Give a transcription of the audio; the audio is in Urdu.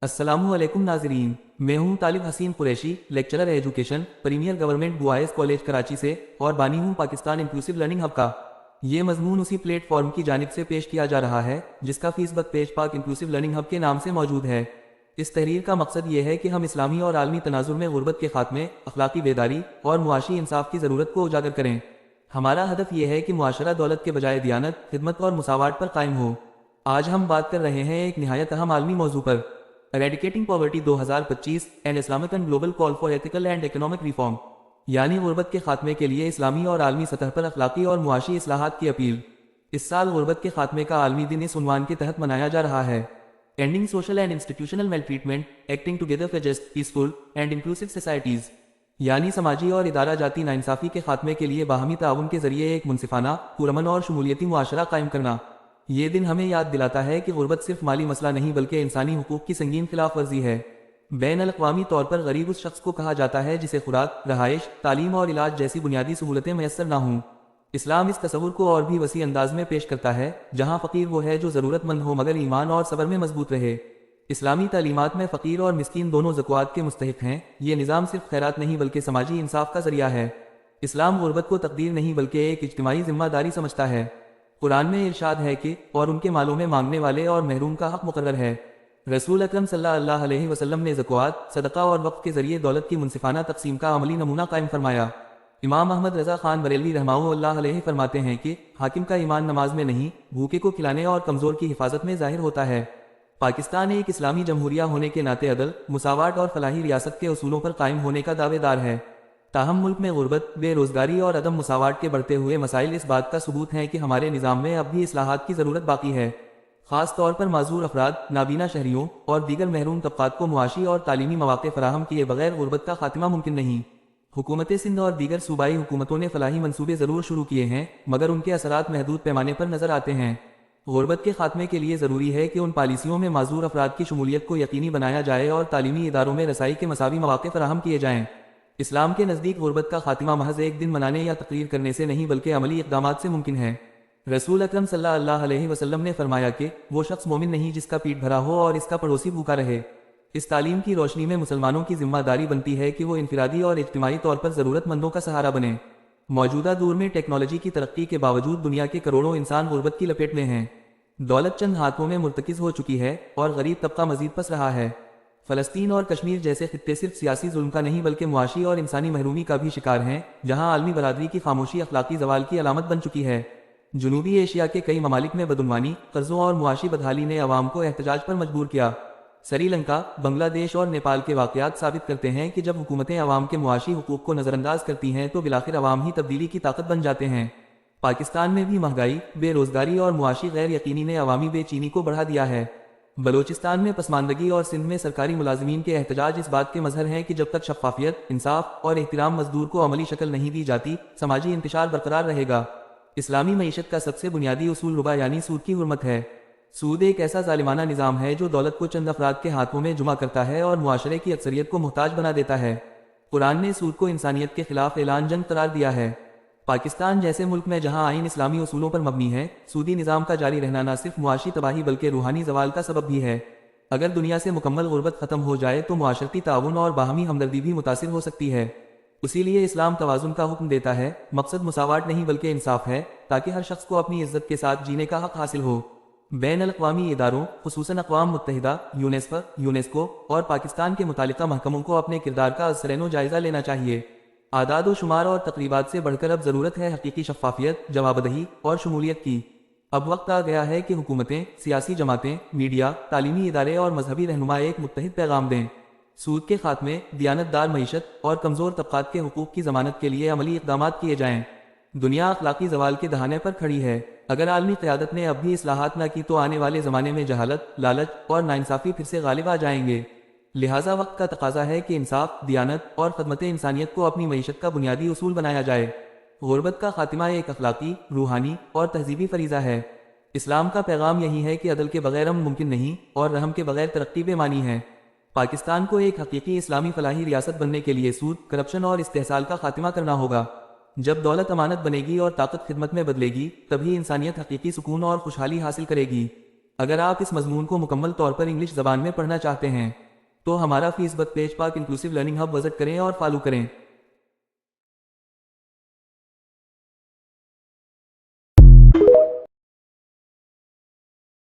السلام علیکم ناظرین، میں ہوں Talib Hussain Qureshi, lecturer education, premier government boys college Karachi سے اور بانی ہوں پاکستان انکلوسیو لرننگ ہب کا۔ یہ مضمون اسی پلیٹ فارم کی جانب سے پیش کیا جا رہا ہے جس کا فیس بک پیج پاک انکلوسیو لرننگ ہب کے نام سے موجود ہے۔ اس تحریر کا مقصد یہ ہے کہ ہم اسلامی اور عالمی تناظر میں غربت کے خاتمے، اخلاقی بیداری اور معاشی انصاف کی ضرورت کو اجاگر کریں۔ ہمارا ہدف یہ ہے کہ معاشرہ دولت کے بجائے دیانت، خدمت اور مساوات پر قائم ہو۔ آج ہم بات کر رہے ہیں ایک نہایت اہم عالمی موضوع پر، eradicating poverty 2025 and Islamic and global call for ethical and economic reform, یعنی غربت کے خاتمے کے لیے اسلامی اور عالمی سطح پر اخلاقی اور معاشی اصلاحات کی اپیل۔ اس سال غربت کے خاتمے کا عالمی دن اس عنوان کے تحت منایا جا رہا ہے، ending social and institutional maltreatment, acting together for just, peaceful and inclusive societies, یعنی سماجی اور ادارہ جاتی ناانصافی کے خاتمے کے لیے باہمی تعاون کے ذریعے ایک منصفانہ، پرامن اور شمولیتی معاشرہ قائم کرنا۔ یہ دن ہمیں یاد دلاتا ہے کہ غربت صرف مالی مسئلہ نہیں بلکہ انسانی حقوق کی سنگین خلاف ورزی ہے۔ بین الاقوامی طور پر غریب اس شخص کو کہا جاتا ہے جسے خوراک، رہائش، تعلیم اور علاج جیسی بنیادی سہولتیں میسر نہ ہوں۔ اسلام اس تصور کو اور بھی وسیع انداز میں پیش کرتا ہے، جہاں فقیر وہ ہے جو ضرورت مند ہو مگر ایمان اور صبر میں مضبوط رہے۔ اسلامی تعلیمات میں فقیر اور مسکین دونوں زکوٰۃ کے مستحق ہیں۔ یہ نظام صرف خیرات نہیں بلکہ سماجی انصاف کا ذریعہ ہے۔ اسلام غربت کو تقدیر نہیں بلکہ ایک اجتماعی ذمہ داری سمجھتا ہے۔ قرآن میں ارشاد ہے کہ اور ان کے مالوں میں مانگنے والے اور محروم کا حق مقرر ہے۔ رسول اکرم صلی اللہ علیہ وسلم نے زکوٰۃ، صدقہ اور وقف کے ذریعے دولت کی منصفانہ تقسیم کا عملی نمونہ قائم فرمایا۔ امام احمد رضا خان بریلوی رحمہ اللہ علیہ فرماتے ہیں کہ حاکم کا ایمان نماز میں نہیں، بھوکے کو کھلانے اور کمزور کی حفاظت میں ظاہر ہوتا ہے۔ پاکستان ایک اسلامی جمہوریہ ہونے کے ناطے عدل، مساوات اور فلاحی ریاست کے اصولوں پر قائم ہونے کا دعوے دار ہے۔ تاہم ملک میں غربت، بے روزگاری اور عدم مساوات کے بڑھتے ہوئے مسائل اس بات کا ثبوت ہیں کہ ہمارے نظام میں اب بھی اصلاحات کی ضرورت باقی ہے۔ خاص طور پر معذور افراد، نابینا شہریوں اور دیگر محروم طبقات کو معاشی اور تعلیمی مواقع فراہم کیے بغیر غربت کا خاتمہ ممکن نہیں۔ حکومت سندھ اور دیگر صوبائی حکومتوں نے فلاحی منصوبے ضرور شروع کیے ہیں مگر ان کے اثرات محدود پیمانے پر نظر آتے ہیں۔ غربت کے خاتمے کے لیے ضروری ہے کہ ان پالیسیوں میں معذور افراد کی شمولیت کو یقینی بنایا جائے اور تعلیمی اداروں میں رسائی کے مساوی مواقع فراہم کیے جائیں۔ اسلام کے نزدیک غربت کا خاتمہ محض ایک دن منانے یا تقریر کرنے سے نہیں بلکہ عملی اقدامات سے ممکن ہے۔ رسول اکرم صلی اللہ علیہ وسلم نے فرمایا کہ وہ شخص مومن نہیں جس کا پیٹ بھرا ہو اور اس کا پڑوسی بھوکا رہے۔ اس تعلیم کی روشنی میں مسلمانوں کی ذمہ داری بنتی ہے کہ وہ انفرادی اور اجتماعی طور پر ضرورت مندوں کا سہارا بنیں۔ موجودہ دور میں ٹیکنالوجی کی ترقی کے باوجود دنیا کے کروڑوں انسان غربت کی لپیٹ میں ہیں۔ دولت چند ہاتھوں میں مرتکز ہو چکی ہے اور غریب طبقہ مزید پس رہا ہے۔ فلسطین اور کشمیر جیسے خطے صرف سیاسی ظلم کا نہیں بلکہ معاشی اور انسانی محرومی کا بھی شکار ہیں، جہاں عالمی برادری کی خاموشی اخلاقی زوال کی علامت بن چکی ہے۔ جنوبی ایشیا کے کئی ممالک میں بدعنوانی، قرضوں اور معاشی بدحالی نے عوام کو احتجاج پر مجبور کیا۔ سری لنکا، بنگلہ دیش اور نیپال کے واقعات ثابت کرتے ہیں کہ جب حکومتیں عوام کے معاشی حقوق کو نظر انداز کرتی ہیں تو بالآخر عوام ہی تبدیلی کی طاقت بن جاتے ہیں۔ پاکستان میں بھی مہنگائی، بے روزگاری اور معاشی غیر یقینی نے عوامی بے چینی کو بڑھا دیا ہے۔ بلوچستان میں پسماندگی اور سندھ میں سرکاری ملازمین کے احتجاج اس بات کے مظہر ہیں کہ جب تک شفافیت، انصاف اور احترام مزدور کو عملی شکل نہیں دی جاتی، سماجی انتشار برقرار رہے گا۔ اسلامی معیشت کا سب سے بنیادی اصول ربا یعنی سود کی حرمت ہے۔ سود ایک ایسا ظالمانہ نظام ہے جو دولت کو چند افراد کے ہاتھوں میں جمع کرتا ہے اور معاشرے کی اکثریت کو محتاج بنا دیتا ہے۔ قرآن نے سود کو انسانیت کے خلاف اعلان جنگ قرار دیا ہے۔ پاکستان جیسے ملک میں جہاں آئین اسلامی اصولوں پر مبنی ہے، سودی نظام کا جاری رہنا نہ صرف معاشی تباہی بلکہ روحانی زوال کا سبب بھی ہے۔ اگر دنیا سے مکمل غربت ختم ہو جائے تو معاشرتی تعاون اور باہمی ہمدردی بھی متاثر ہو سکتی ہے۔ اسی لیے اسلام توازن کا حکم دیتا ہے۔ مقصد مساوات نہیں بلکہ انصاف ہے، تاکہ ہر شخص کو اپنی عزت کے ساتھ جینے کا حق حاصل ہو۔ بین الاقوامی اداروں، خصوصاً اقوام متحدہ، یونیسکو اور پاکستان کے متعلقہ محکموں کو اپنے کردار کا ازسرینو جائزہ لینا چاہیے۔ اعداد و شمار اور تقریبات سے بڑھ کر اب ضرورت ہے حقیقی شفافیت، جوابدہی اور شمولیت کی۔ اب وقت آ گیا ہے کہ حکومتیں، سیاسی جماعتیں، میڈیا، تعلیمی ادارے اور مذہبی رہنما ایک متحد پیغام دیں۔ سود کے خاتمے، دیانت دار معیشت اور کمزور طبقات کے حقوق کی ضمانت کے لیے عملی اقدامات کیے جائیں۔ دنیا اخلاقی زوال کے دہانے پر کھڑی ہے۔ اگر عالمی قیادت نے اب بھی اصلاحات نہ کی تو آنے والے زمانے میں جہالت، لالچ اور ناانصافی پھر سے غالب آ جائیں گے۔ لہٰذا وقت کا تقاضا ہے کہ انصاف، دیانت اور خدمت انسانیت کو اپنی معیشت کا بنیادی اصول بنایا جائے۔ غربت کا خاتمہ ایک اخلاقی، روحانی اور تہذیبی فریضہ ہے۔ اسلام کا پیغام یہی ہے کہ عدل کے بغیر امن ممکن نہیں اور رحم کے بغیر ترقی بے معنی ہے۔ پاکستان کو ایک حقیقی اسلامی فلاحی ریاست بننے کے لیے سود، کرپشن اور استحصال کا خاتمہ کرنا ہوگا۔ جب دولت امانت بنے گی اور طاقت خدمت میں بدلے گی، تبھی انسانیت حقیقی سکون اور خوشحالی حاصل کرے گی۔ اگر آپ اس مضمون کو مکمل طور پر انگلش زبان میں پڑھنا چاہتے ہیں تو ہمارا فیس بک پیج پاک انکلوسیو لرننگ ہب وزٹ کریں اور فالو کریں۔